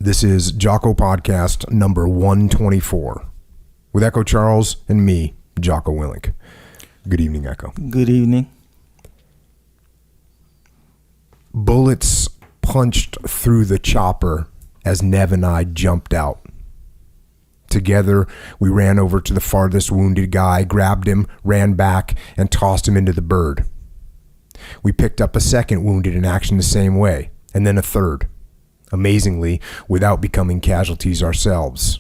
This is Jocko Podcast number 124 with Echo Charles and me, Jocko Willink. Good evening, Echo. Good evening. Bullets punched through the chopper as Nev and I jumped out. Together, we ran over to the farthest wounded guy, grabbed him, ran back, and tossed him into the bird. We picked up a second wounded in action the same way, and then a third. Amazingly, without becoming casualties ourselves.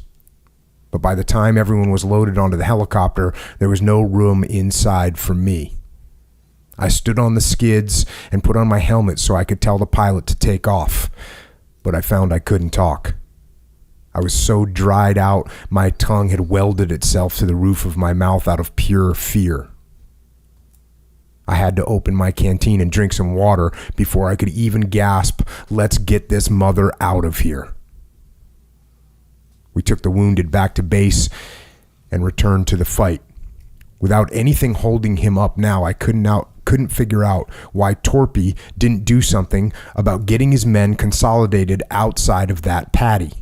But by the time everyone was loaded onto the helicopter, there was no room inside for me. I stood on the skids and put on my helmet so I could tell the pilot to take off, but I found I couldn't talk. I was so dried out, my tongue had welded itself to the roof of my mouth out of pure fear. I had to open my canteen and drink some water before I could even gasp, "Let's get this mother out of here." We took the wounded back to base and returned to the fight. Without anything holding him up now, I couldn't figure out why Torpy didn't do something about getting his men consolidated outside of that paddy.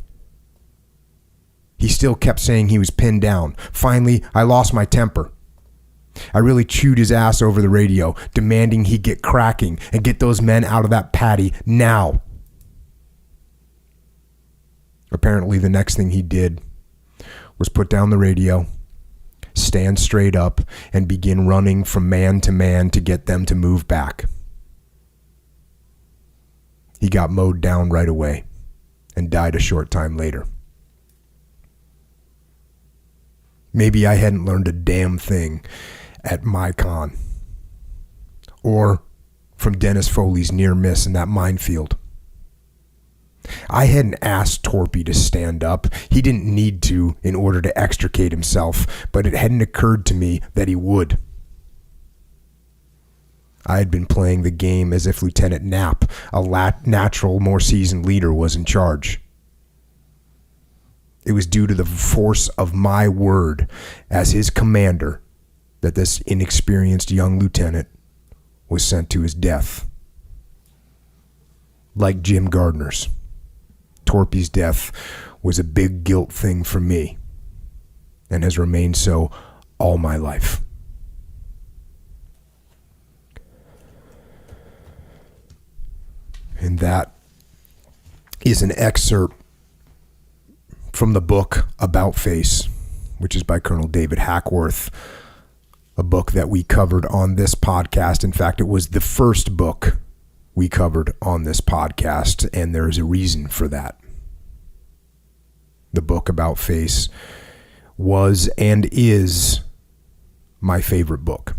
He still kept saying he was pinned down. Finally, I lost my temper. I really chewed his ass over the radio, demanding he get cracking and get those men out of that paddy now. Apparently, the next thing he did was put down the radio, stand straight up, and begin running from man to man to get them to move back. He got mowed down right away and died a short time later. Maybe I hadn't learned a damn thing at my con, or from Dennis Foley's near miss in that minefield. I hadn't asked Torpy to stand up. He didn't need to in order to extricate himself, but it hadn't occurred to me that he would. I had been playing the game as if Lieutenant Knapp, a natural, more seasoned leader, was in charge. It was due to the force of my word as his commander that this inexperienced young lieutenant was sent to his death. Like Jim Gardner's, Torpy's death was a big guilt thing for me and has remained so all my life. And that is an excerpt from the book About Face, which is by Colonel David Hackworth, a book that we covered on this podcast. In fact, it was the first book we covered on this podcast, and there is a reason for that. The book About Face was and is my favorite book.